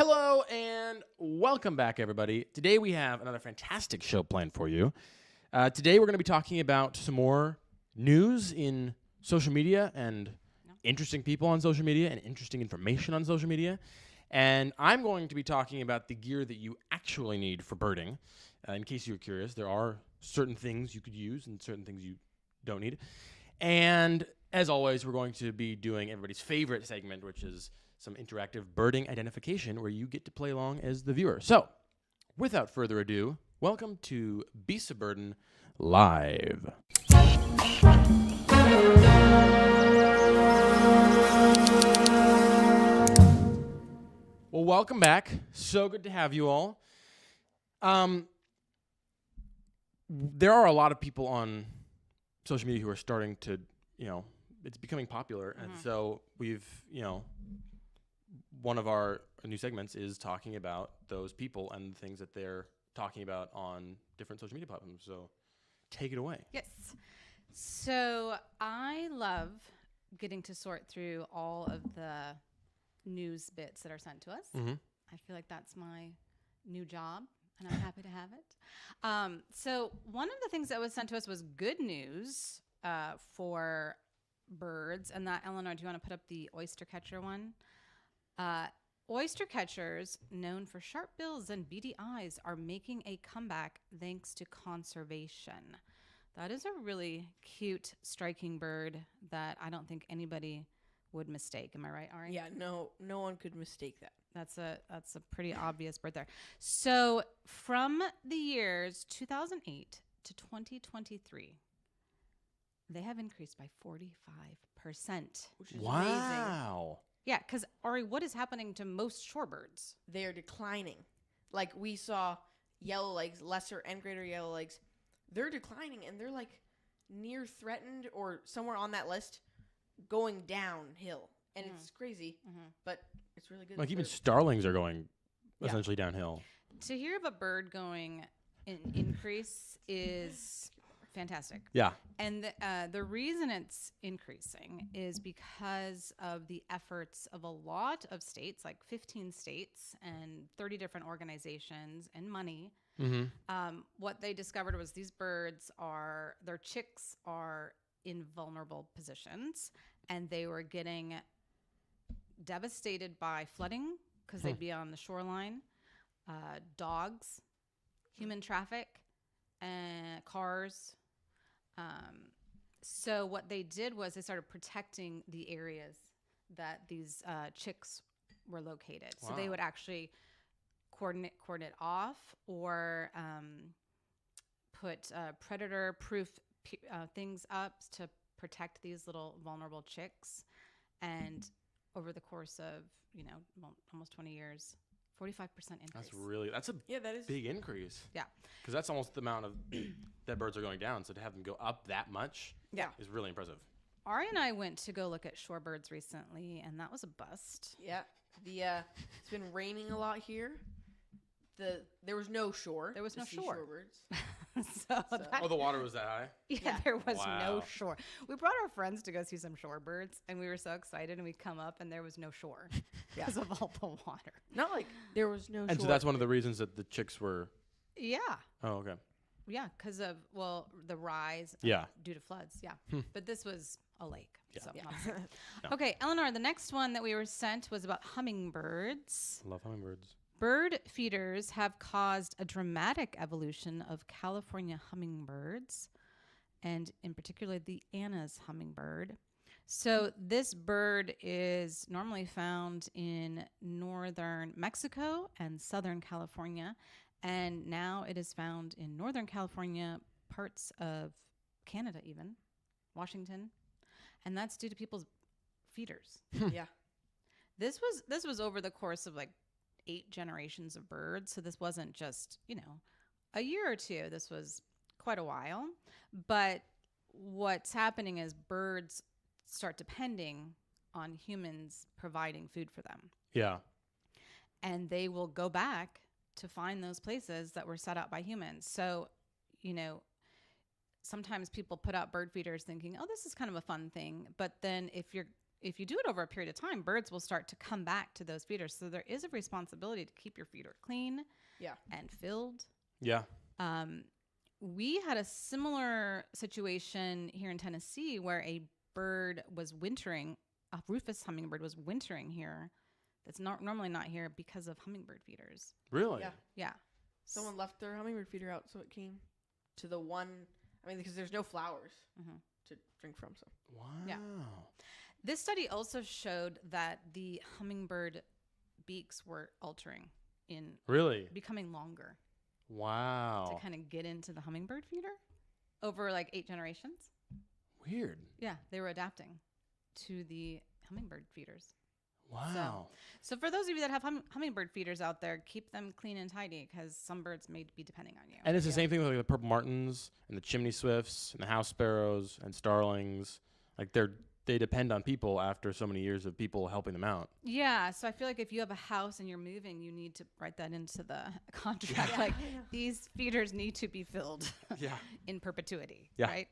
Hello and welcome back, everybody. Today we have another fantastic show planned for you. Today we're going to be talking about some more news in social media and interesting people on social media and interesting information on social media. And I'm going to be talking about the gear that you actually need for birding. In case you're curious, there are certain things you could use and certain things you don't need. And as always, we're going to be doing everybody's favorite segment, which is some interactive birding identification where you get to play along as the viewer. So, without further ado, welcome to Beasts of Burden Live. Well, welcome back. So good to have you all. There are a lot of people on social media who are starting to, it's becoming popular. And so we've, one of our new segments is talking about those people and the things that they're talking about on different social media platforms. So take it away. Yes. So I love getting to sort through all of the news bits that are sent to us. Mm-hmm. I feel like that's my new job, and I'm happy to have it. So one of the things that was sent to us was good news for birds, and that, Eleanor, do you want to put up the oyster catcher one? Oyster catchers, known for sharp bills and beady eyes, are making a comeback thanks to conservation. That is a really cute, striking bird that I don't think anybody would mistake. Am I right, Ari? Yeah, no one could mistake that. That's a pretty obvious bird there. So from the years 2008 to 2023, they have increased by 45%. Which is amazing. Wow. Yeah, because, Ari, what is happening to most shorebirds? They are declining. Like we saw yellowlegs, lesser and greater yellowlegs. They're declining, and they're like near threatened or somewhere on that list going downhill. And it's crazy, but it's really good. Like even starlings are going essentially downhill. To hear of a bird going in increase is fantastic. Yeah. And the reason it's increasing is because of the efforts of a lot of states, like 15 states and 30 different organizations and money. Mm-hmm. What they discovered was these birds their chicks are in vulnerable positions, and they were getting devastated by flooding because they'd be on the shoreline, dogs, human traffic, and cars. So what they did was they started protecting the areas that these chicks were located. Wow. So they would actually coordinate off or put predator-proof things up to protect these little vulnerable chicks. And over the course of, almost 20 years, 45% increase. That's a that is big increase. Yeah. Because that's almost the amount of that birds are going down. So to have them go up that much is really impressive. Ari and I went to go look at shorebirds recently, and that was a bust. Yeah. It's been raining a lot here. There was no shore. There was no shore. Shorebirds. Oh, the water was that high? Yeah, there was Wow. no shore. We brought our friends to go see some shorebirds, and we were so excited, and we come up, and there was no shore because of all the water. Not like there was no shore. And so that's one of the reasons that the chicks were... Yeah. Oh, okay. Yeah, because of, the rise due to floods. Yeah. But this was a lake. Yeah. So not a sea. Okay, Eleanor, the next one that we were sent was about hummingbirds. I love hummingbirds. Bird feeders have caused a dramatic evolution of California hummingbirds, and in particular the Anna's hummingbird. So this bird is normally found in northern Mexico and southern California, and now it is found in northern California, parts of Canada even, Washington, and that's due to people's feeders. Yeah. This was over the course of 8 generations of birds. So this wasn't just, a year or two. This was quite a while. But what's happening is birds start depending on humans providing food for them. Yeah. And they will go back to find those places that were set up by humans. So, sometimes people put out bird feeders thinking, oh, this is kind of a fun thing. But then if if you do it over a period of time, birds will start to come back to those feeders. So there is a responsibility to keep your feeder clean Yeah. and filled. Yeah. We had a similar situation here in Tennessee where a bird was wintering, a rufous hummingbird was wintering here. That's normally not here because of hummingbird feeders. Really? Yeah. Yeah. Someone left their hummingbird feeder out, so it came to the one. I mean, because there's no flowers to drink from. So Wow. Yeah. This study also showed that the hummingbird beaks were altering in Really? becoming longer Wow. to kind of get into the hummingbird feeder over like 8 generations. Weird. Yeah, they were adapting to the hummingbird feeders. Wow. So for those of you that have hummingbird feeders out there, keep them clean and tidy because some birds may be depending on you. And it's the same thing with like the purple martins and the chimney swifts and the house sparrows and starlings. Like they depend on people after so many years of people helping them out. Yeah, so I feel like if you have a house and you're moving, you need to write that into the contract. Yeah, Like I know. these feeders need to be filled Yeah. in perpetuity. Yeah. Right.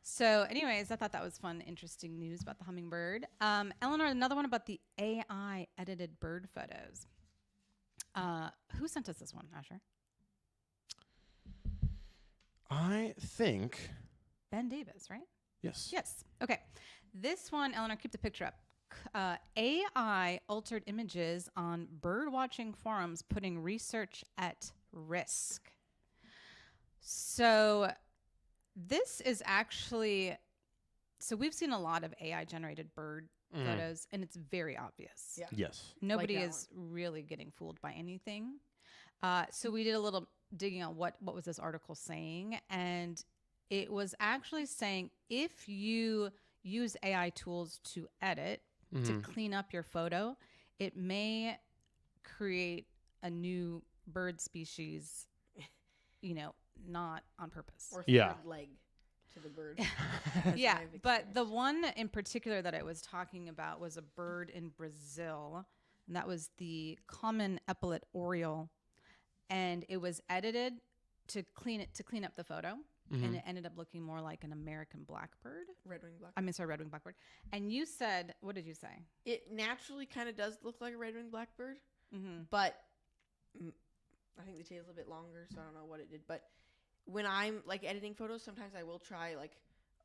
So, anyways, I thought that was fun, interesting news about the hummingbird. Eleanor, another one about the AI edited bird photos. Who sent us this one, Asher? I think Ben Davis, right? yes. Yes. Okay. This one, Eleanor, keep the picture up. AI altered images on bird watching forums, putting research at risk. So this is actually, so we've seen a lot of AI generated bird photos, and it's very obvious. Yeah. Yes. Nobody that is really getting fooled by anything. So we did a little digging on what was this article saying, and it was actually saying if you use AI tools to edit, to clean up your photo, it may create a new bird species, not on purpose. or Yeah. third leg to the bird. That's Yeah, what I've but the experienced. one in particular that I was talking about was a bird in Brazil, and that was the common epaulet oriole, and it was edited to clean up the photo, and it ended up looking more like an American blackbird. red-winged black. Red-winged blackbird. And you said, what did you say? It naturally kind of does look like a red-winged blackbird, Mm-hmm. but I think the tail's a bit longer, so I don't know what it did. But when I'm like editing photos, sometimes I will try like,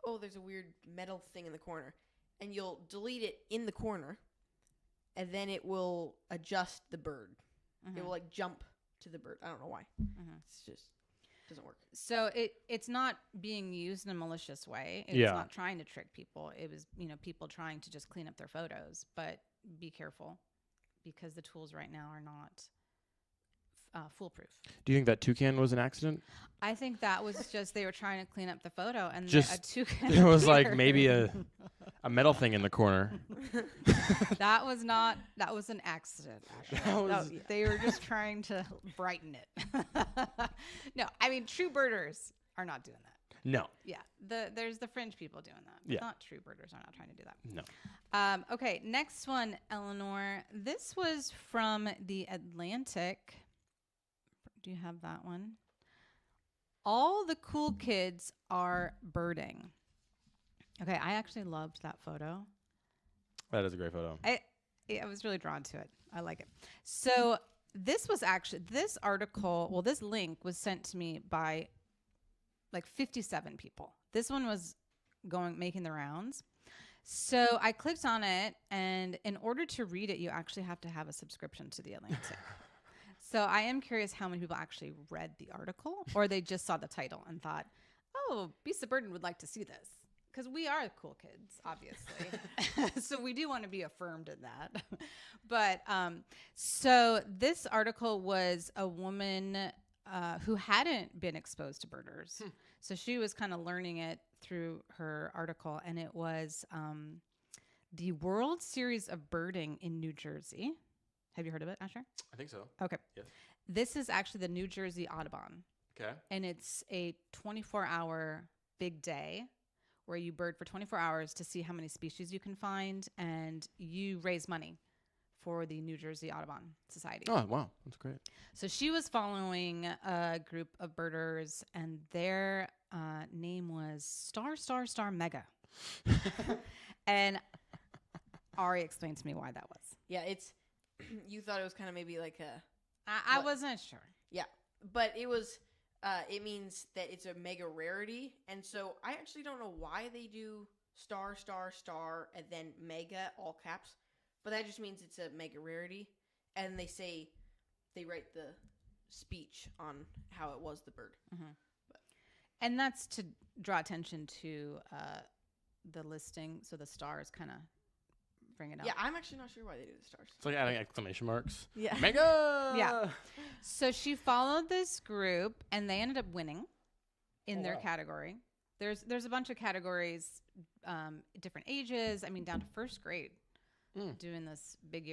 oh, there's a weird metal thing in the corner, and you'll delete it in the corner, and then it will adjust the bird. It will like jump to the bird. I don't know why. It's just doesn't work. So it's not being used in a malicious way. It's Yeah. not trying to trick people. It was, people trying to just clean up their photos. But be careful because the tools right now are not foolproof. Do you think that toucan was an accident? I think that was just they were trying to clean up the photo and Just- a toucan There was like appeared. maybe a metal thing in the corner. That was an accident. Actually. That was- They were just trying to brighten it. No, I mean true birders are not doing that. No. Yeah, there's the fringe people doing that. But Yeah. Not true birders are not trying to do that. No. Okay, next one, Eleanor. This was from The Atlantic. Do you have that one? All the cool kids are birding. Okay, I actually loved that photo. That is a great photo. I was really drawn to it. I like it. So this article, this link was sent to me by like 57 people. This one was making the rounds. So I clicked on it, and in order to read it, you actually have to have a subscription to The Atlantic. So I am curious how many people actually read the article, or they just saw the title and thought, oh, Beast of Burden would like to see this. Because we are cool kids, obviously. So we do want to be affirmed in that. But so this article was a woman who hadn't been exposed to birders. So she was kind of learning it through her article. And it was the World Series of Birding in New Jersey. Have you heard of it, Asher? I think so. Okay. Yes. This is actually the New Jersey Audubon. Okay. And it's a 24-hour big day where you bird for 24 hours to see how many species you can find, and you raise money for the New Jersey Audubon Society. Oh, wow. That's great. So she was following a group of birders, and their name was Star Mega. And Ari explained to me why that was. Yeah, it's you thought it was kind of maybe like a I What? wasn't sure. yeah, but it was it means that it's a mega rarity, and so I actually don't know why they do star star star and then mega all caps, but that just means it's a mega rarity, and they write the speech on how it was the bird. And that's to draw attention to the listing, so the stars kind of bring it up. Yeah, I'm actually not sure why they do the stars. It's like adding exclamation marks. Yeah. Mega. Yeah. So she followed this group, and they ended up winning in Oh, their wow. category. There's a bunch of categories, different ages. I mean, down to first grade, doing this big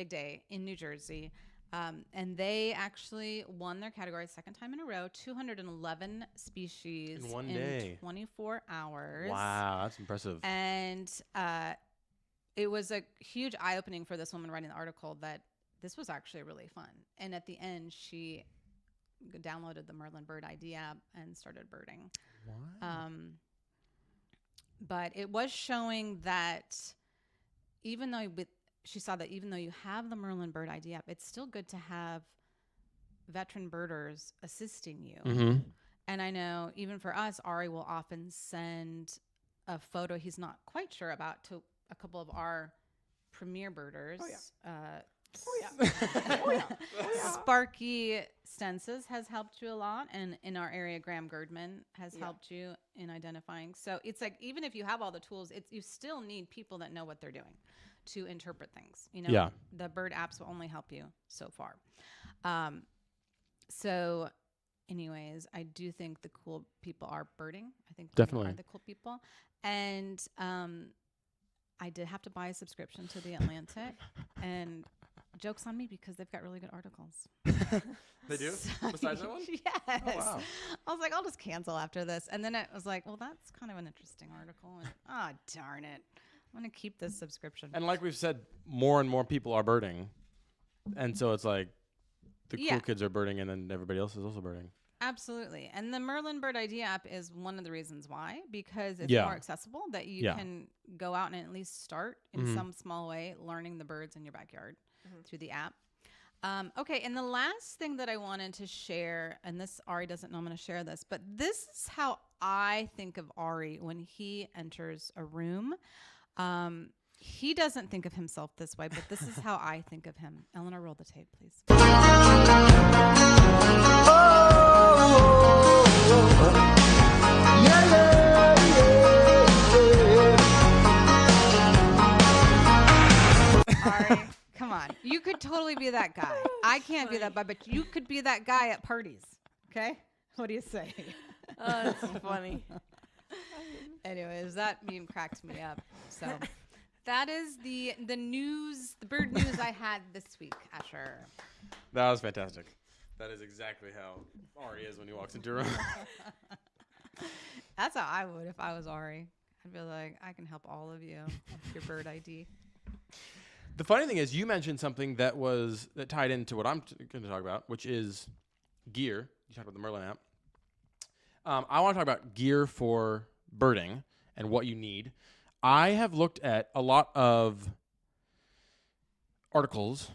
day in New Jersey. And they actually won their category second time in a row, 211 species In one day. 24 hours. Wow, that's impressive. And it was a huge eye-opening for this woman writing the article that this was actually really fun. And at the end, she downloaded the Merlin Bird ID app and started birding. Wow. But it was showing that even though she saw that even though you have the Merlin Bird ID app, it's still good to have veteran birders assisting you. Mm-hmm. And I know even for us, Ari will often send a photo he's not quite sure about to a couple of our premier birders. Sparky Stensis has helped you a lot, and in our area, Graham Girdman has helped you in identifying. So it's like even if you have all the tools, you still need people that know what they're doing to interpret things. You know, Yeah. The bird apps will only help you so far. So, anyways, I do think the cool people are birding. I think they Definitely. are the cool people, and I did have to buy a subscription to The Atlantic, and joke's on me because they've got really good articles. They do? So- Besides that one? Yes. Oh, wow. I was like, I'll just cancel after this. And then it was like, well, that's kind of an interesting article. And darn it. I'm going to keep this subscription. And like we've said, more and more people are birding. And so it's like the Yeah. cool kids are birding and then everybody else is also birding. Absolutely. And the Merlin Bird ID app is one of the reasons why, because it's Yeah. more accessible, that you Yeah. can go out and at least start in some small way learning the birds in your backyard through the app. Okay, and the last thing that I wanted to share, and this Ari doesn't know I'm going to share this, but this is how I think of Ari when he enters a room. He doesn't think of himself this way, but this is how I think of him. Eleanor, roll the tape, please. Ari, come on. You could totally be that guy. I can't be that guy, but you could be that guy at parties. Okay? What do you say? Oh, that's funny. Anyways, that meme cracked me up. So that is the news, the bird news I had this week, Asher. That was fantastic. That is exactly how Ari is when he walks into a room. That's how I would if I was Ari. I'd be like, I can help all of you with your bird ID. The funny thing is, you mentioned something that tied into what I'm going to talk about, which is gear. You talked about the Merlin app. I want to talk about gear for birding and what you need. I have looked at a lot of articles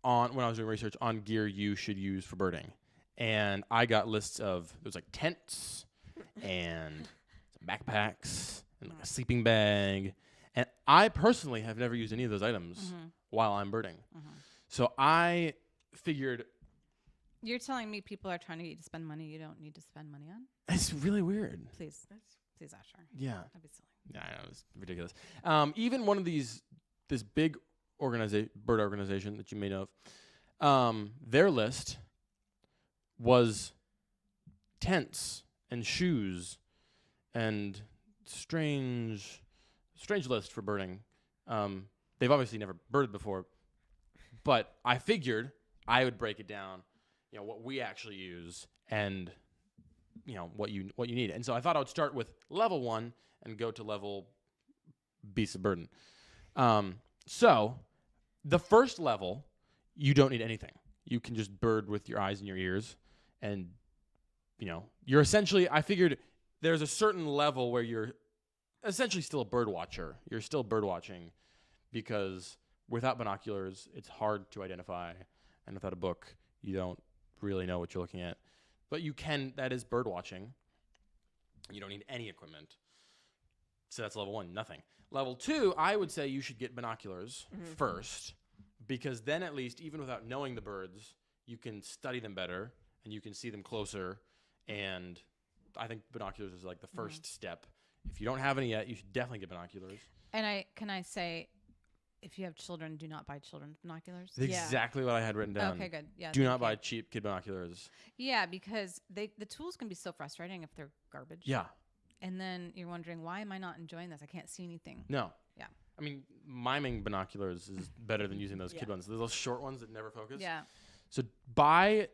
when I was doing research on gear you should use for birding, and I got lists of there's like tents and some backpacks and like a sleeping bag. And I personally have never used any of those items while I'm birding. So I figured You're telling me people are trying to get you to spend money you don't need to spend money on? it's really weird. Please, Asher. Yeah. That'd be silly. Yeah, I know, it's ridiculous. Even one of this big bird organization that you may know of, their list was tents and shoes and strange list for birding. They've obviously never birded before, but I figured I would break it down, what we actually use and what you need. And so I thought I would start with level 1 and go to level beasts of burden. So the first level, you don't need anything. You can just bird with your eyes and your ears, and you're essentially. I figured there's a certain level where you're essentially still a bird watcher. You're still bird watching because without binoculars, it's hard to identify, and without a book, you don't really know what you're looking at. But you can, that is bird watching. You don't need any equipment. So that's level 1, nothing. Level 2, I would say you should get binoculars first, because then at least, even without knowing the birds, you can study them better and you can see them closer. And I think binoculars is like the first step. If you don't have any yet, you should definitely get binoculars. And can I say, if you have children, do not buy children's binoculars. That's exactly what I had written down. Okay, good. Yeah. Do not buy cheap kid binoculars. Yeah, because the tools can be so frustrating if they're garbage. Yeah. And then you're wondering, why am I not enjoying this? I can't see anything. No. Yeah. I mean, miming binoculars is better than using those kid ones. Those short ones that never focus. Yeah. So buy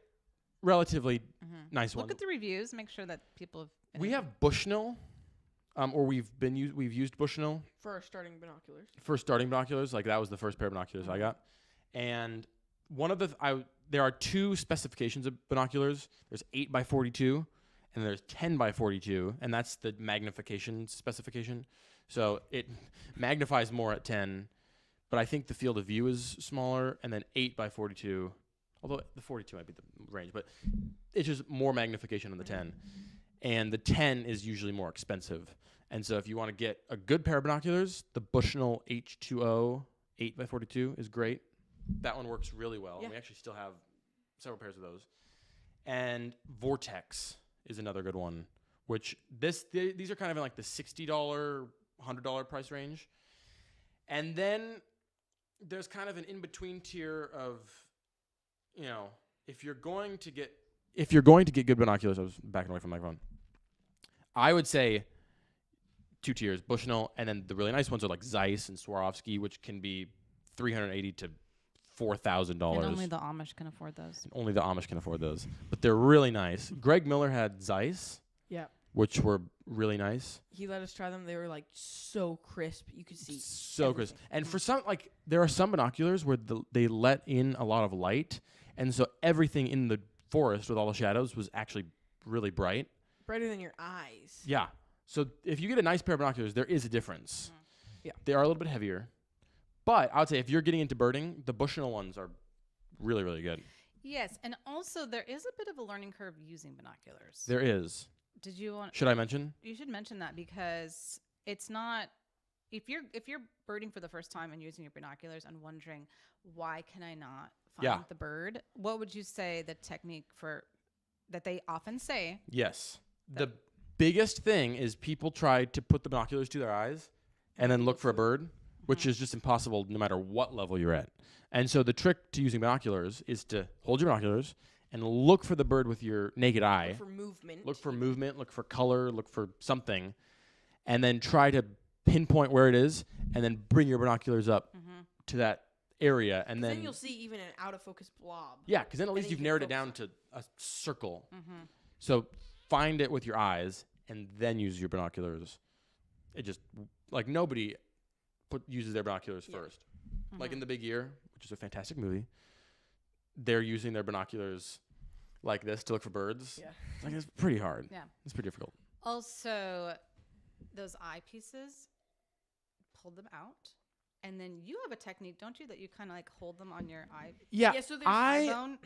relatively nice ones. Look at the reviews. Make sure that people have. We have Bushnell, or we've used Bushnell For starting binoculars. for starting binoculars. Like that was the first pair of binoculars I got. And one of there are 2 specifications of binoculars. There's 8x42 and there's 10x42, and that's the magnification specification. So it magnifies more at 10, but I think the field of view is smaller. And then 8x42, although the 42 might be the range, but it's just more magnification on the 10. And the 10 is usually more expensive. And so if you want to get a good pair of binoculars, the Bushnell H2O 8x42 is great. That one works really well. Yeah. We actually still have several pairs of those. And Vortex is another good one, which these are kind of in like the $60, $100 price range. And then there's kind of an in-between tier of, if you're going to get good binoculars, I was backing away from my phone. I would say 2 tiers, Bushnell, and then the really nice ones are like Zeiss and Swarovski, which can be $380 to $4,000. And only the Amish can afford those. Only the Amish can afford those, but they're really nice. Greg Miller had Zeiss, Yeah. which were really nice. He let us try them. They were like so crisp. You could see So crisp. And for some, like, there are some binoculars where they let in a lot of light, and so everything in the forest with all the shadows was actually really bright. brighter than your eyes. Yeah. So if you get a nice pair of binoculars, there is a difference. Yeah. They are a little bit heavier. But I would say if you're getting into birding, the Bushnell ones are really, really good. Yes, and also there is a bit of a learning curve using binoculars. There is. Did you want? Should I mention? You should mention that because it's not. If you're birding for the first time and using your binoculars and wondering why can I not find the bird, what would you say the technique for that they often say? Yes. The biggest thing is people try to put the binoculars to their eyes and then look for a bird, which is just impossible no matter what level you're at. And so the trick to using binoculars is to hold your binoculars and look for the bird with your naked eye. Look for movement. Look for movement, look for color, look for something, and then try to pinpoint where it is, and then bring your binoculars up to that area, and then you'll see even an out of focus blob. Yeah, because then at least then you've you can narrowed it focus down on to a circle. So find it with your eyes, and then use your binoculars. It just like nobody uses their binoculars first. Like in The Big Ear, which is a fantastic movie, they're using their binoculars like this to look for birds. Yeah. Like it's pretty hard. Yeah. It's pretty difficult. Also, those eyepieces, pull them out, and then you have a technique, don't you, that you kind of like hold them on your eye Yeah, Yeah, so there's bone?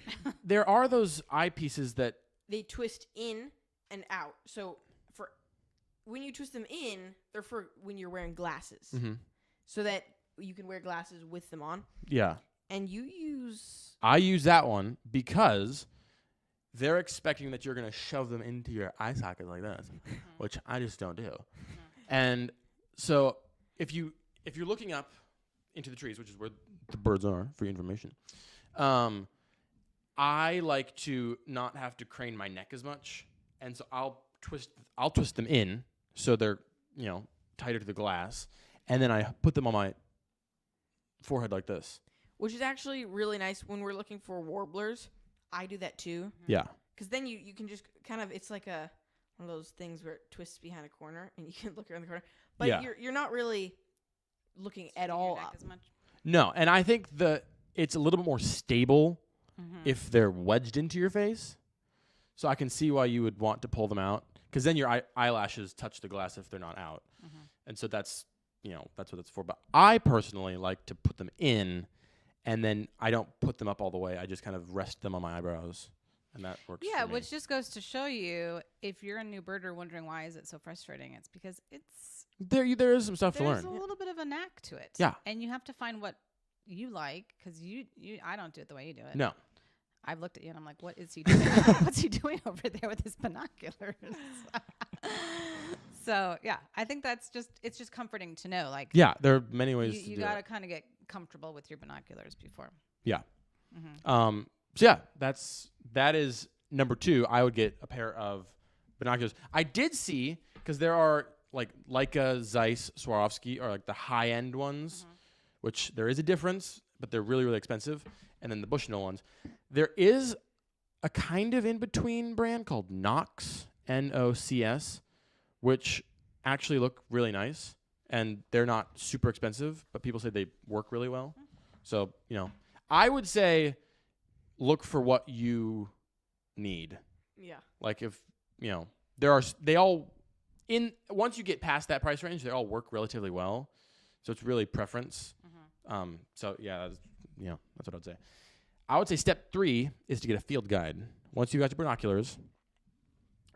there are those eyepieces that They twist in and out. So for when you twist them in, they're for when you're wearing glasses. So that you can wear glasses with them on. yeah. And you use I use that one because they're expecting that you're going to shove them into your eye socket like this, which I just don't do. And so if you're looking up into the trees, which is where the birds are for your information, I like to not have to crane my neck as much, and so I'll twist them in so they're tighter to the glass, and then I put them on my forehead like this. which is actually really nice when we're looking for warblers. I do that too. Yeah. Because then you can just kind of, it's like one of those things where it twists behind a corner and you can look around the corner. But Yeah. you're not really looking at Your all neck up. as much. No, and I think it's a little bit more stable if they're wedged into your face. So I can see why you would want to pull them out, because then your eyelashes touch the glass if they're not out. And so that's that's what it's for. But I personally like to put them in, and then I don't put them up all the way. I just kind of rest them on my eyebrows, and that works. Yeah, for me. which just goes to show you, if you're a new birder wondering why is it so frustrating, it's because there is some stuff to there's learn. a little bit of a knack to it. Yeah. And you have to find what you like, because I don't do it the way you do it. No. I've looked at you and I'm like, what is he doing? What's he doing over there with his binoculars? So yeah, I think it's just comforting to know. Like, Yeah, there are many ways to you do got to it. kind of get comfortable with your binoculars before. Yeah. Mm-hmm. So yeah, that is number 2. I would get a pair of binoculars. I did see, because there are like Leica, Zeiss, Swarovski, or like the high end ones, which there is a difference, but they're really, really expensive. And then the Bushnell ones. There is a kind of in between brand called Nox, Nocs, which actually look really nice, and they're not super expensive, but people say they work really well. So, I would say look for what you need. Yeah. Like if, once you get past that price range, they all work relatively well. So it's really preference. So yeah, that's what I'd say. I would say step 3 is to get a field guide. Once you got your binoculars,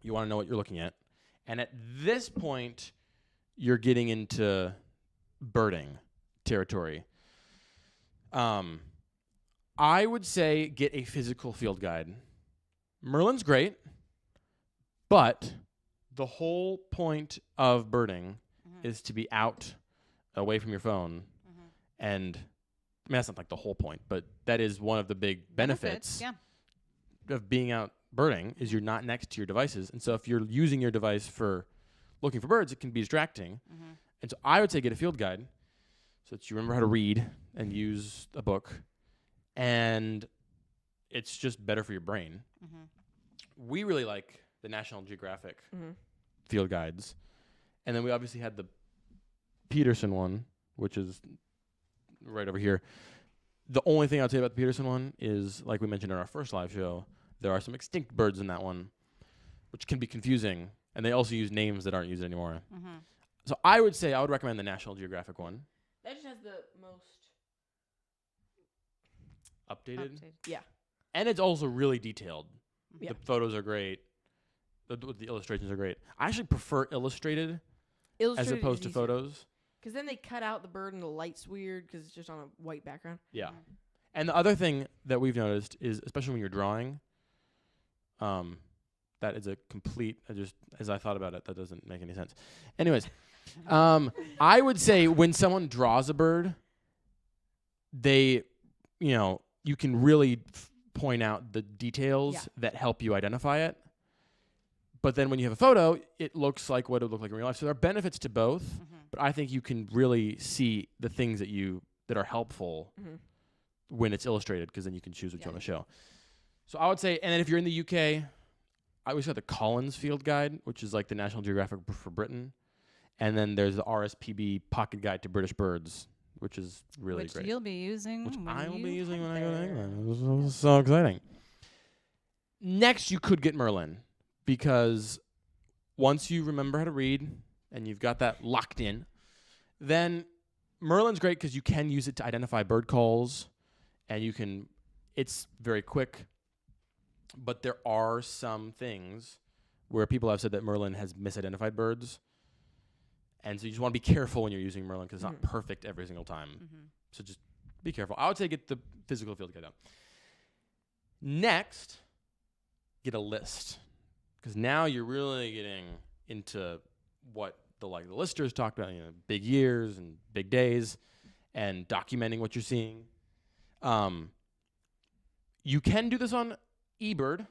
you want to know what you're looking at. And at this point, you're getting into birding territory. I would say get a physical field guide. Merlin's great, but the whole point of birding is to be out away from your phone. And I mean, that's not like the whole point, but that is one of the big benefits of being out birding is you're not next to your devices. And so if you're using your device for looking for birds, it can be distracting. And so I would say get a field guide so that you remember how to read and use a book. And it's just better for your brain. We really like the National Geographic field guides. And then we obviously had the Peterson one, which is right over here. The only thing I'd say about the Peterson one is, like we mentioned in our first live show, there are some extinct birds in that one, which can be confusing. And they also use names that aren't used anymore. So I would say I would recommend the National Geographic one. That just has the most Updated. Yeah. And it's also really detailed. Yeah. The photos are great. The illustrations are great. I actually prefer illustrated as opposed to photos. Because then they cut out the bird and the light's weird because it's just on a white background. Yeah. And the other thing that we've noticed is, especially when you're drawing, that is a complete, as I thought about it, that doesn't make any sense. Anyways, I would say when someone draws a bird, they, you can really point out the details that help you identify it. But then when you have a photo, it looks like what it would look like in real life. So there are benefits to both, but I think you can really see the things that are helpful when it's illustrated, because then you can choose what you want to show. So I would say, and then if you're in the UK, I always got the Collins Field Guide, which is like the National Geographic for Britain. And then there's the RSPB Pocket Guide to British Birds, which is really great. Which you'll be using. Which when I will you be using head when I go to there. England. This is so exciting. Next, you could get Merlin, because once you remember how to read and you've got that locked in, then Merlin's great because you can use it to identify bird calls, and it's very quick. But there are some things where people have said that Merlin has misidentified birds. And so you just want to be careful when you're using Merlin, because it's not perfect every single time. So just be careful. I would say get the physical field guide out. Next, get a list, because now you're really getting into what the listers talked about, big years and big days, and documenting what you're seeing. You can do this on eBird,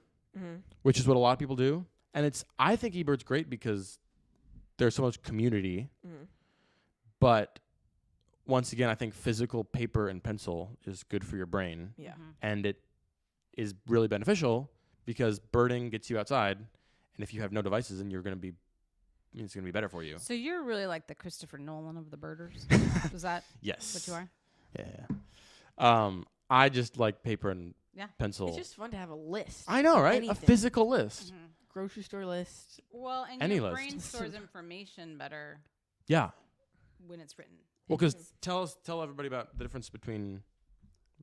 which is what a lot of people do. And I think eBird's great because there's so much community. But once again, I think physical paper and pencil is good for your brain. Yeah. And it is really beneficial because birding gets you outside. And if you have no devices, then it's going to be better for you. So you're really like the Christopher Nolan of the birders. Is that Yes. what you are? Yeah. I just like paper and pencil. It's just fun to have a list. I know, right? Anything. A physical list. Grocery store list. Well, and Any your list. brain stores information better. Yeah. when it's written. Well, because tell everybody about the difference between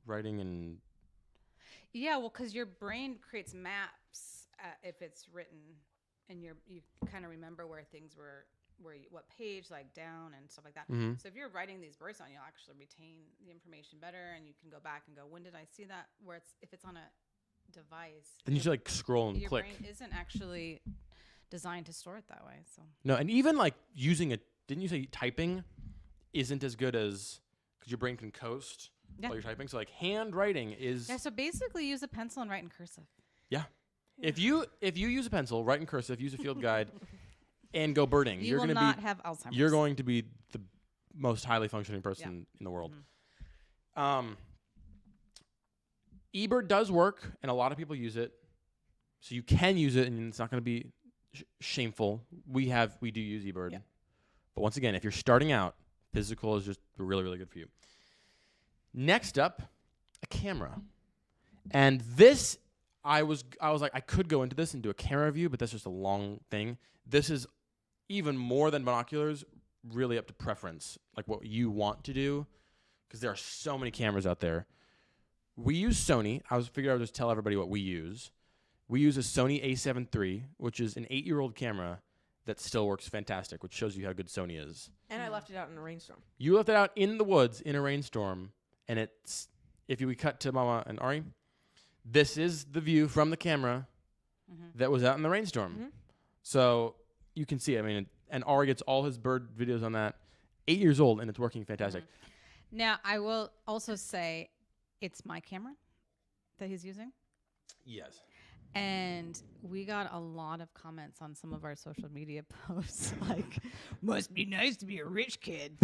writing and. Yeah, well, because your brain creates maps if it's written, and you kind of remember where things were, what page, like down and stuff like that. Mm-hmm. So if you're writing these birds down, you'll actually retain the information better, and you can go back and go, when did I see that? Where if it's on a device, Then you should like scroll and your click. brain isn't actually designed to store it that way. So No, and even like using it. Didn't you say typing isn't as good as because your brain can coast Yeah. while you're typing? So like handwriting is. yeah. So basically, use a pencil and write in cursive. If you use a pencil, write in cursive, use a field guide, and go birding, You you're will going to not be have Alzheimer's. you're going to be the most highly functioning person in the world. eBird does work, and a lot of people use it, so you can use it, and it's not going to be shameful. We do use eBird, but once again, if you're starting out, physical is just really, really good for you. Next up, a camera, and this. I was like, I could go into this and do a camera review, but that's just a long thing. This is even more than binoculars, really up to preference, like what you want to do, because there are so many cameras out there. We use Sony. I would just tell everybody what we use. We use a Sony a7 III, which is an 8-year-old camera that still works fantastic, which shows you how good Sony is. And I left it out in a rainstorm. You left it out in the woods in a rainstorm, and it's we cut to Mama and Ari, this is the view from the camera that was out in the rainstorm. Mm-hmm. So you can see, I mean, and Ari gets all his bird videos on that. 8 years old, and it's working fantastic. Now, I will also say it's my camera that he's using. Yes. And we got a lot of comments on some of our social media posts, like, must be nice to be a rich kid.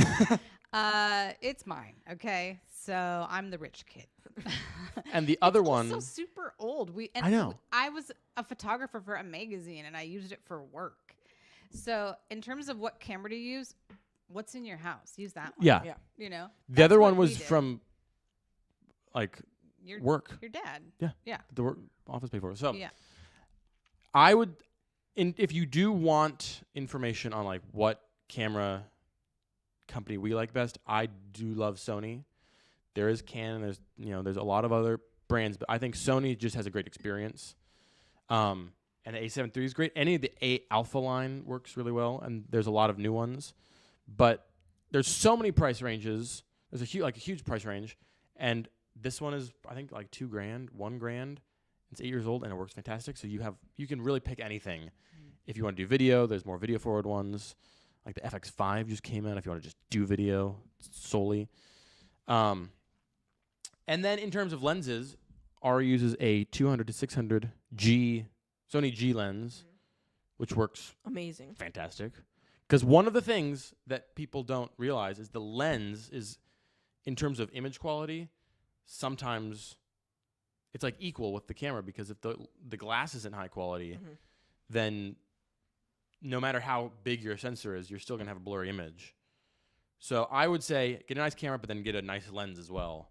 It's mine, okay? So I'm the rich kid. And the other It's one. also super old. I know. I was a photographer for a magazine, and I used it for work. So in terms of what camera to use, what's in your house? Use that one. Yeah. Yeah. You know? The other That's one what we was did. from, like, work. Your dad. Yeah. Yeah. The work office paid for it. So Yeah. I would, if you do want information on like what camera company we like best, I do love Sony. There is Canon. There's a lot of other brands, but I think Sony just has a great experience. And the a7 III is great. Any of the A Alpha line works really well, and there's a lot of new ones. But there's so many price ranges. There's a huge price range, and this one is I think like $2,000, $1,000. It's 8 years old and it works fantastic. So you can really pick anything. If you want to do video, there's more video forward ones. Like the FX5 just came out if you want to just do video solely. And then in terms of lenses, Ari uses a 200 to 600 Sony G lens, which works Amazing. fantastic. Because one of the things that people don't realize is the lens is, in terms of image quality, sometimes it's like equal with the camera, because if the glass isn't high quality, then no matter how big your sensor is, you're still going to have a blurry image. So I would say get a nice camera, but then get a nice lens as well,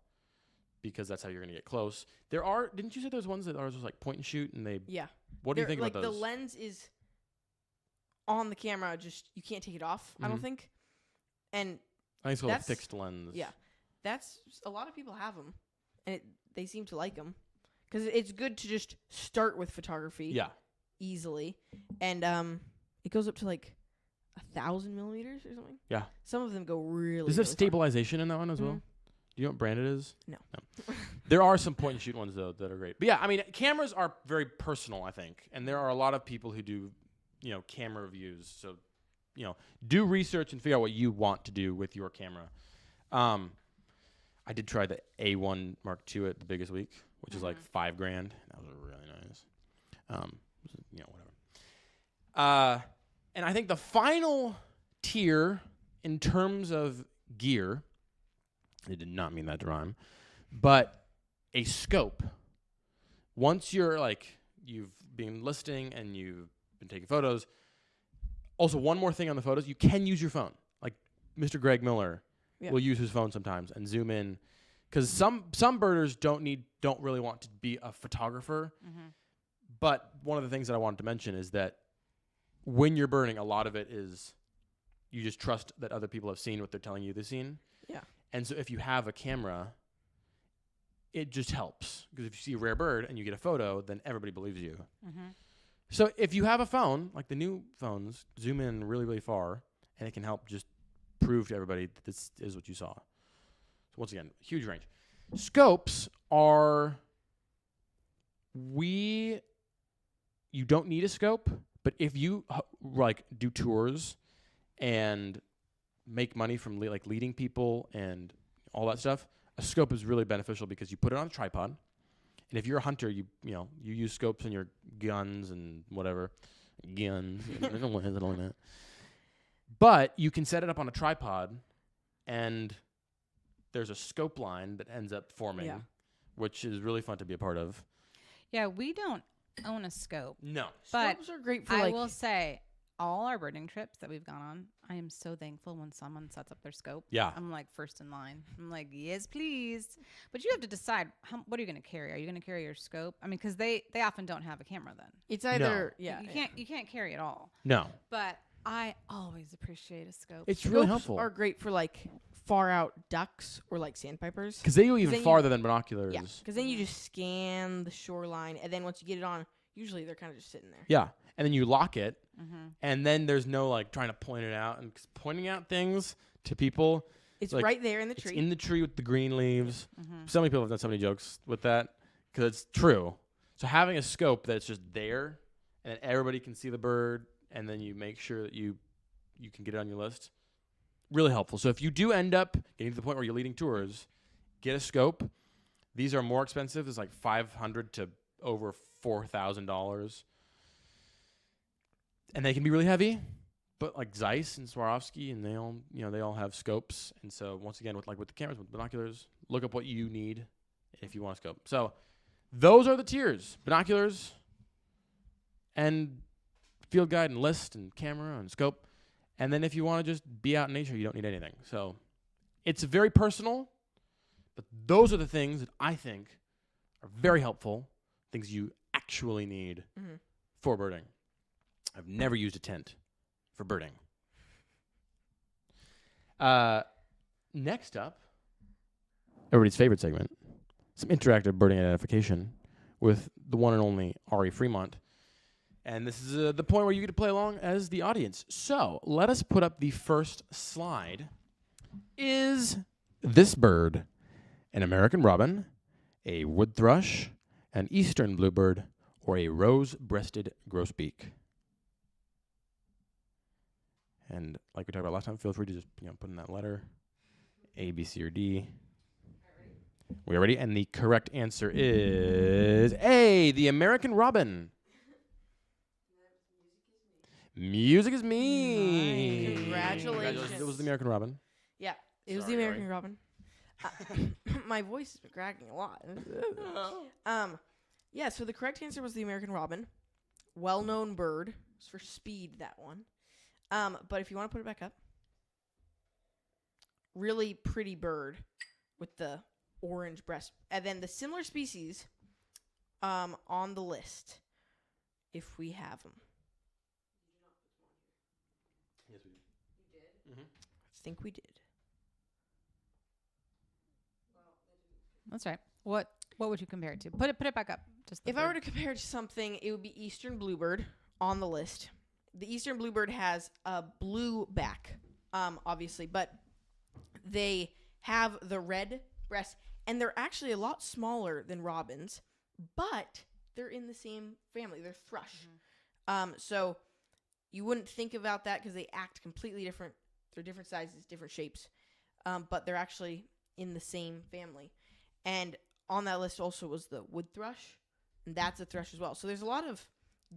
because that's how you're going to get close. Didn't you say there's ones that are just like point and shoot, and they? Yeah. What do you think like about those? the lens is on the camera, just you can't take it off. I don't think. And I think it's called a that's- fixed lens. yeah, that's a lot of people have them, and they seem to like them because it's good to just start with photography. Yeah. Easily, and it goes up to like 1,000 millimeters or something. Yeah. Some of them go really. Does it have really far. stabilization in that one as well? Mhm. Do you know what brand it is? No. There are some point and shoot ones though that are great. But yeah, I mean, cameras are very personal, I think, and there are a lot of people who do, camera reviews. So, do research and figure out what you want to do with your camera. I did try the A1 Mark II at the biggest week, which is like $5,000. That was really nice. Whatever. And I think the final tier in terms of gear, I did not mean that to rhyme, but a scope. Once you've been listing and you've been taking photos. Also, one more thing on the photos, you can use your phone. Like Mr. Greg Miller will use his phone sometimes and zoom in, because some birders don't really want to be a photographer. But one of the things that I wanted to mention is that when you're birding, a lot of it is you just trust that other people have seen what they're telling you they've seen. Yeah. And so if you have a camera, it just helps. Because if you see a rare bird and you get a photo, then everybody believes you. Mm-hmm. So if you have a phone, like the new phones, zoom in really, really far, and it can help just prove to everybody that this is what you saw. So once again, huge range. Scopes are you don't need a scope, but if you like do tours and make money from like leading people and all that stuff, a scope is really beneficial because you put it on a tripod. And if you're a hunter, you use scopes in your guns and whatever. Guns. But you can set it up on a tripod, and there's a scope line that ends up forming, which is really fun to be a part of. Yeah, we don't own a scope. No. But Scopes are great for I will say, all our birding trips that we've gone on, I am so thankful when someone sets up their scope. Yeah. I'm like first in line. I'm like, yes, please. But you have to decide, what are you going to carry? Are you going to carry your scope? I mean, because they often don't have a camera then. It's either You can't carry it all. No. But I always appreciate a scope. It's really Scopes helpful. are great for like far out ducks or like sandpipers. Because they go then even you- farther than binoculars. Yeah, because then you just scan the shoreline, and then once you get it on, usually they're kind of just sitting there. Yeah. And then you lock it, Mm-hmm. and then there's no like trying to point it out. And 'cause pointing out things to people, It's like, right there in the it's tree. in the tree with the green leaves. Mm-hmm. So many people have done so many jokes with that because it's true. So having a scope that's just there and everybody can see the bird, and then you make sure that you can get it on your list, really helpful. So if you do end up getting to the point where you're leading tours, get a scope. These are more expensive. It's like $500 to over $4,000, and they can be really heavy. But like Zeiss and Swarovski, and they all have scopes. And so once again, with the cameras, with binoculars, look up what you need if you want a scope. So those are the tiers: binoculars, and field guide, and list, and camera, and scope. And then if you want to just be out in nature, you don't need anything. So it's very personal, but those are the things that I think are very helpful, things you actually need for birding. I've never used a tent for birding. Next up, everybody's favorite segment, some interactive birding identification with the one and only Ari Fremont. And this is the point where you get to play along as the audience. So let us put up the first slide. Is this bird an American robin, a wood thrush, an eastern bluebird, or a rose-breasted grosbeak? And like we talked about last time, feel free to just put in that letter, A, B, C, or D. We are ready, and the correct answer is A, the American robin. Music is me. Nice. Congratulations. It was the American robin. Yeah, it was Sorry, the American Ari. robin. My voice has been cracking a lot. Yeah, so the correct answer was the American robin. Well-known bird. It's for speed, that one. But if you want to put it back up. Really pretty bird with the orange breast. And then the similar species on the list, if we have them. Yes, we did. I think we did. That's right. What would you compare it to? Put it back up. Just If I were to compare it to something, it would be eastern bluebird on the list. The eastern bluebird has a blue back, obviously, but they have the red breast, and they're actually a lot smaller than robins, but they're in the same family. They're thrush. So you wouldn't think about that because they act completely different. They're different sizes, different shapes, but they're actually in the same family. And on that list also was the wood thrush, and that's a thrush as well. So there's a lot of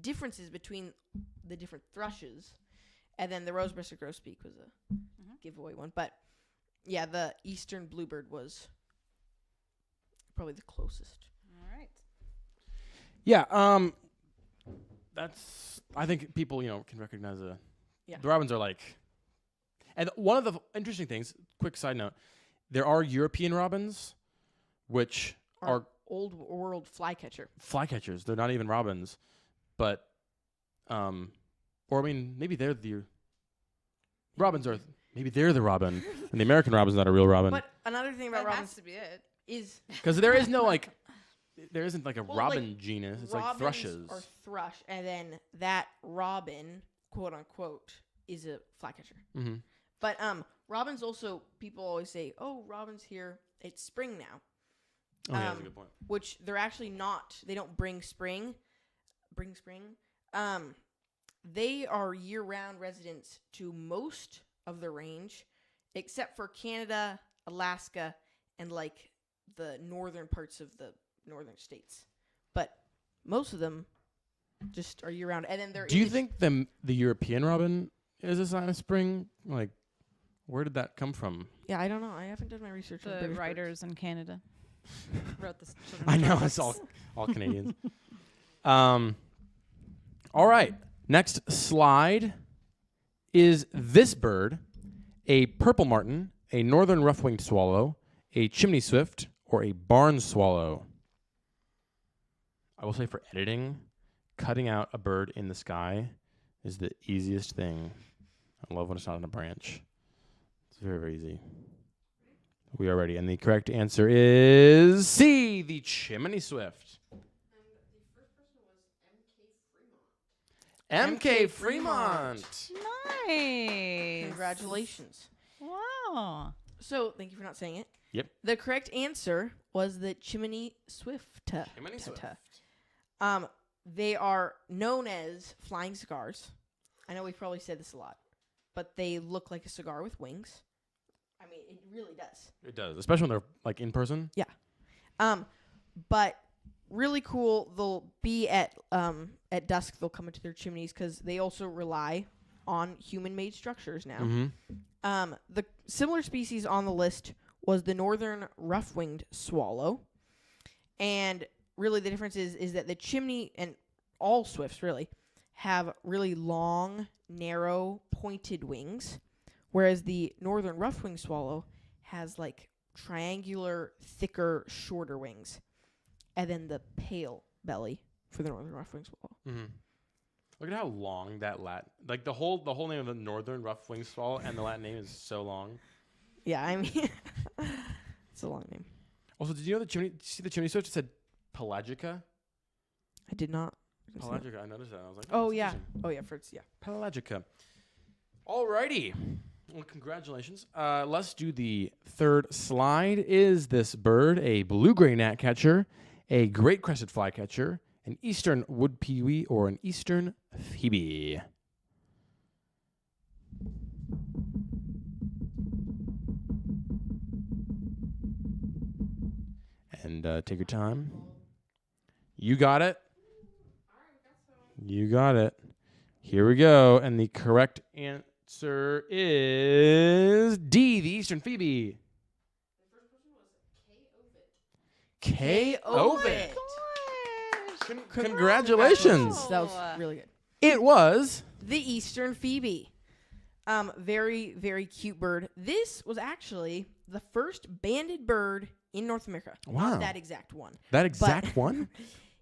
differences between the different thrushes, and then the rose-breasted grosbeak was a giveaway one. But yeah, the eastern bluebird was probably the closest. All right. Yeah, that's. I think people, can recognize the robins are like. And one of the interesting things, quick side note, there are European robins, which are old world flycatcher. flycatchers. They're not even robins, but, or I mean, maybe they're Robins are maybe they're the robin, and the American robin's not a real robin But another thing about That has robins to be it. is because there is no like, there isn't like a Well, robin like, genus. It's like robins thrushes. are thrush, and then that robin, quote unquote, is a flycatcher. Mm-hmm. But robins also, people always say, "Oh, robins here. It's spring now," Oh yeah, that's a good point. which they're actually not. They don't bring spring. They are year-round residents to most of the range, except for Canada, Alaska, and like the northern parts of the northern states. But most of them just are year-round. And then they're. Do you think the European robin is a sign of spring? Like, where did that come from? Yeah, I don't know. I haven't done my research on The British writers in Canada wrote this. I know it's all Canadians. All right. Next slide is this bird: a purple martin, a northern rough-winged swallow, a chimney swift, or a barn swallow. I will say for editing, cutting out a bird in the sky is the easiest thing. I love when it's not on a branch. It's very, very easy. We are ready. And the correct answer is C, the chimney swift. MK Fremont. Nice. Congratulations. Wow. So, thank you for not saying it. Yep. The correct answer was the chimney swift. Chimney swift. They are known as flying cigars. I know we've probably said this a lot, but they look like a cigar with wings. I mean, it really does. It does, especially when they're like in person. But really cool. They'll be at dusk. They'll come into their chimneys because they also rely on human-made structures now. Mm-hmm. The similar species on the list was the northern rough-winged swallow, and really the difference is that the chimney and all swifts really have really long, narrow, pointed wings, whereas the northern rough-winged swallow has like triangular, thicker, shorter wings, and then the pale belly for the northern rough-winged swallow. Mm-hmm. Look at how long that like the whole name of the northern rough-winged swallow and the Latin name is so long. Yeah, I mean, it's a long name. Also, did you know see the chimney swift? It said pelagica. I did not. see that. Pelagica. I noticed that. I was like, Oh that's yeah. interesting. Oh yeah. For it's Pelagica. Alrighty. Well, congratulations. Let's do the third slide. Is this bird a blue-gray gnatcatcher, a great crested flycatcher, an eastern wood pewee, or an eastern phoebe? And take your time. You got it. You got it. Here we go. And the correct answer is D, the eastern phoebe. K. Ovid. Congratulations. That was really good. It was. The eastern phoebe. Very, very cute bird. This was actually the first banded bird in North America. Wow. Not that exact one. That exact one?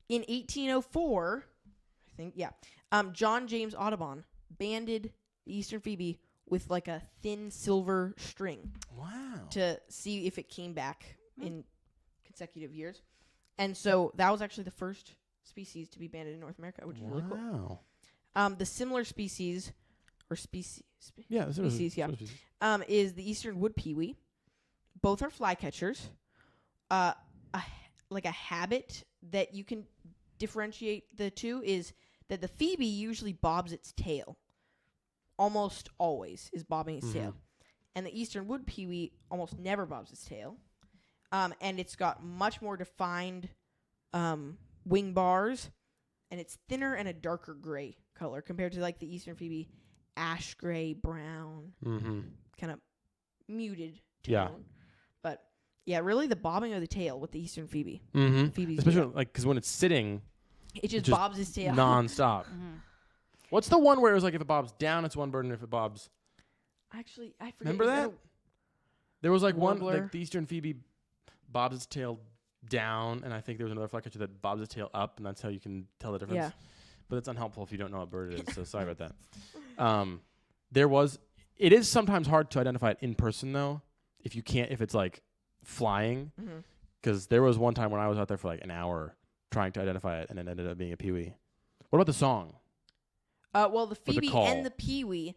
In 1804, I think, yeah, John James Audubon banded the eastern phoebe with like a thin silver string Wow. to see if it came back in consecutive years. And so that was actually the first species to be banded in North America, which is really cool. Wow. The similar species, or species, Yeah. This is- Species, yeah. this is- is the eastern wood pewee. Both are flycatchers. Like a habit that you can differentiate the two is that the phoebe usually bobs its tail. Almost always is bobbing its tail. And the eastern wood pewee almost never bobs its tail. And it's got much more defined wing bars, and it's thinner and a darker gray color compared to like the eastern phoebe, ash gray, brown, kind of muted tone. Yeah. But yeah, really the bobbing of the tail with the eastern phoebe. Mm-hmm. Phoebes do Especially that. like because when it's sitting It just just bobs its tail. nonstop. What's the one where it was like if it bobs down, it's one bird, and if it bobs, Actually, I forget. remember is that? There was like one warbler? like the eastern phoebe bobs its tail down, and I think there was another flycatcher that bobs its tail up, and that's how you can tell the difference. Yeah. But it's unhelpful if you don't know what bird it is. So sorry about that. There was It is sometimes hard to identify it in person, though, if it's like flying. Mm-hmm. Because there was one time when I was out there for like an hour trying to identify it, and it ended up being a peewee. What about the song? Well, the the Phoebe call. and the Pee-wee,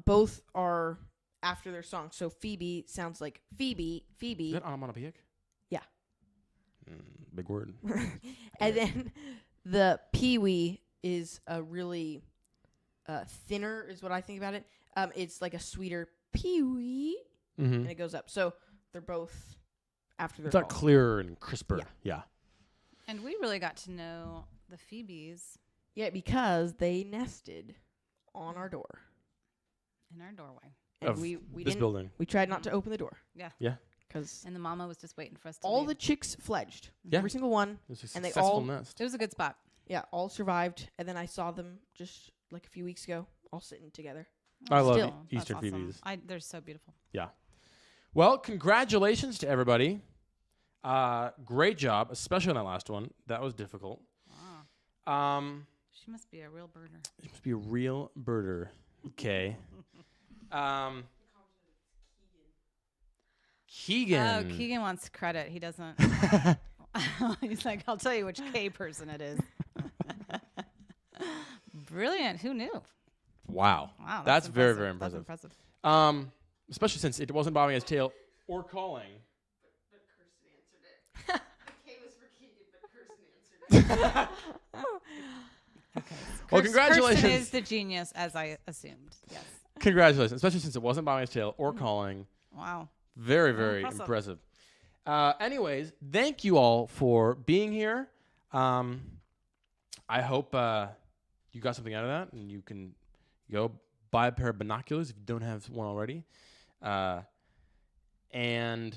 both are after their song. So Phoebe sounds like Phoebe. Is that onomatopoeic? Yeah. Big word. And then the Pee-wee is a really thinner, is what I think about it. It's like a sweeter Pee-wee, Mm-hmm. and it goes up. So they're both after their It's not call. clearer and crisper. Yeah. And we really got to know the Phoebes Yeah, because they nested on our door. in our doorway. And Of we this didn't. building. We tried not to open the door. Yeah. Yeah. Because And the mama was just waiting for us to all leave. the chicks fledged. Yeah. Every single one. It's a And they successful all- nest. It was a good spot. Yeah, all survived. And then I saw them just like a few weeks ago, all sitting together. I love Still, that's Easter awesome. Phoebes. They're so beautiful. Well, congratulations to everybody. Great job, especially on that last one. That was difficult. Wow. She must be a real birder. It must be a real birder. Okay. Keegan. Oh, Keegan wants credit. He doesn't. He's like, I'll tell you which K person it is. Brilliant. Who knew? Wow. Wow. That's very, very That's impressive. impressive. Especially since it wasn't bobbing his tail or calling. But Kirsten answered it. The K was for Keegan, but Kirsten answered it. Well, congratulations. Kirsten is the genius, as I assumed. Yes. Congratulations. Especially since it wasn't bobbing his tail or calling. Wow. Very, very Impressive. impressive. Anyways, thank you all for being here. I hope you got something out of that, and you can go buy a pair of binoculars if you don't have one already. And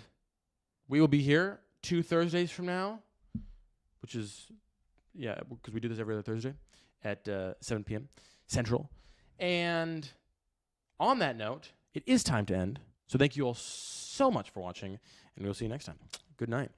we will be here 2 Thursdays from now, which is, because we do this every other Thursday at 7 p.m. Central. And on that note, it is time to end. So thank you all so much for watching, and we'll see you next time. Good night.